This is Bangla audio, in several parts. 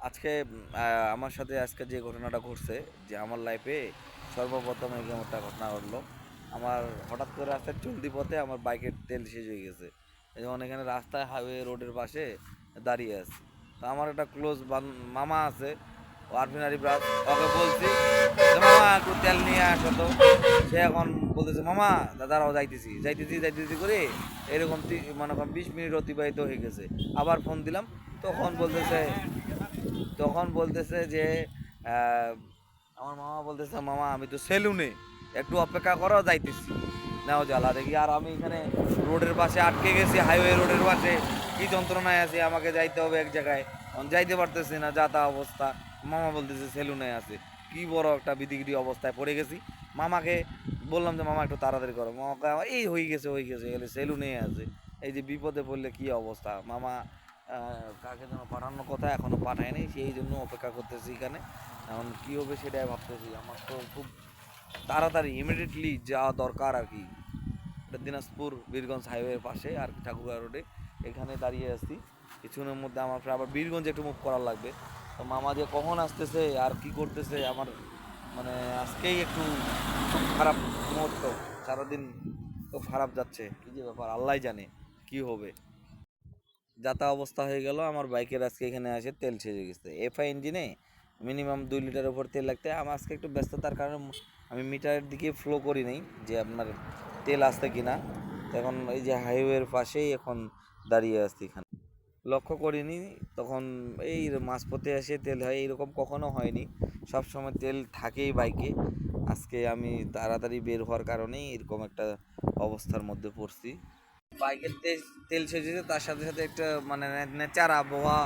আজকে আমার সাথে আজকে যে ঘটনাটা ঘটছে, যে আমার লাইফে সর্বপ্রথম এরকম একটা ঘটনা ঘটলো। আমার হঠাৎ করে রাস্তায় চলতি পথে আমার বাইকের তেল শেষ হয়ে গেছে। যেমন এখানে রাস্তায় হাইওয়ে রোডের পাশে দাঁড়িয়ে আছি। তো আমার একটা ক্লোজ মামা আছে, ও আরফিন আরিফ রাজ। ওকে বলছি যে মামা একটু তেল নিয়ে আসো তো। সে এখন বলতেছে মামা দাদারাও যাইতেছি যাইতেছি যাইতেছি করে এরকম মনে করেন 20 মিনিট অতিবাহিত হয়ে গেছে। আবার ফোন দিলাম, তখন বলতেছে তখন বলতেছে যে আহ, আমার মামা বলতেছে মামা আমি তো সেলুনে, একটু অপেক্ষা করো যাইতেছি। নাও জ্বালা দেখি, আর আমি এখানে রোডের পাশে আটকে গেছি, হাইওয়ে রোডের পাশে কি যন্ত্রণায় আছি, আমাকে যাইতে হবে এক জায়গায়, এখন যাইতে পারতেছি না, যা তা অবস্থা। মামা বলতেছে সেলুনে আছে, কি বড় একটা বিধিগিরি অবস্থায় পড়ে গেছি। মামাকে বললাম যে মামা একটু তাড়াতাড়ি করো, মামাকে আমার এই হয়ে গেছে এলে সেলুনে আছে। এই যে বিপদে পড়লে কি অবস্থা। মামা কাকে যেন পাঠানোর কথা, এখনো পাঠায়নি, সেই জন্য অপেক্ষা করতেছি এখানে। এখন কী হবে সেটাই ভাবতেছি। আমার তো খুব তাড়াতাড়ি ইমিডিয়েটলি যাওয়া দরকার আর কি। এটা দিনাজপুর বীরগঞ্জ হাইওয়ের পাশে আর কি, ঠাকুরগাঁ রোডে। এখানে দাঁড়িয়ে আছি, কিছুক্ষণের মধ্যে আমার আবার বীরগঞ্জে একটু মুভ করার লাগবে। তো মামা যে কখন আসতেছে আর কি করতেছে, আমার মানে আজকেই একটু খুব খারাপ মুহূর্ত। সারাদিন খুব খারাপ যাচ্ছে, কী যে ব্যাপার আল্লাহ জানে কি হবে। যাতা অবস্থা হয়ে গেল আমার বাইকের। আজকে এখানে আসে তেল শেষ হয়ে গেছে এফআই ইঞ্জিনে। মিনিমাম 2 লিটার উপর তেল লাগতে, আমার আজকে একটু ব্যস্ততার কারণে আমি মিটারের দিকে ফ্লো করি নাই যে আপনার তেল আসছে কিনা। তো এখন এই যে হাইওয়ের পাশেই এখন দাঁড়িয়ে আসছি এখানে, লক্ষ্য করিনি তখন। এই মাঝপথে এসে তেল হয় এরকম কখনো হয়নি, সব সময় তেল থাকেই বাইকে। আজকে আমি তাড়াতাড়ি বের হওয়ার কারণেই এরকম একটা অবস্থার মধ্যে পড়ছি। বাইকের তেল শেষ হয়েছে, তার সাথে সাথে একটা মানে নেচার আবহাওয়া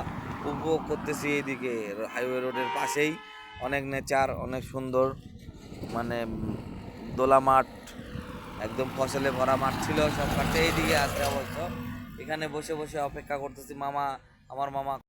উপভোগ করতেছি। এইদিকে হাইওয়ে রোডের পাশেই অনেক নেচার, অনেক সুন্দর, মানে দোলা মাঠ, একদম ফসলে ভরা মাঠ ছিল, সব কাটে এইদিকে আসতে অবশ্য। এখানে বসে বসে অপেক্ষা করতেছি মামা, আমার মামা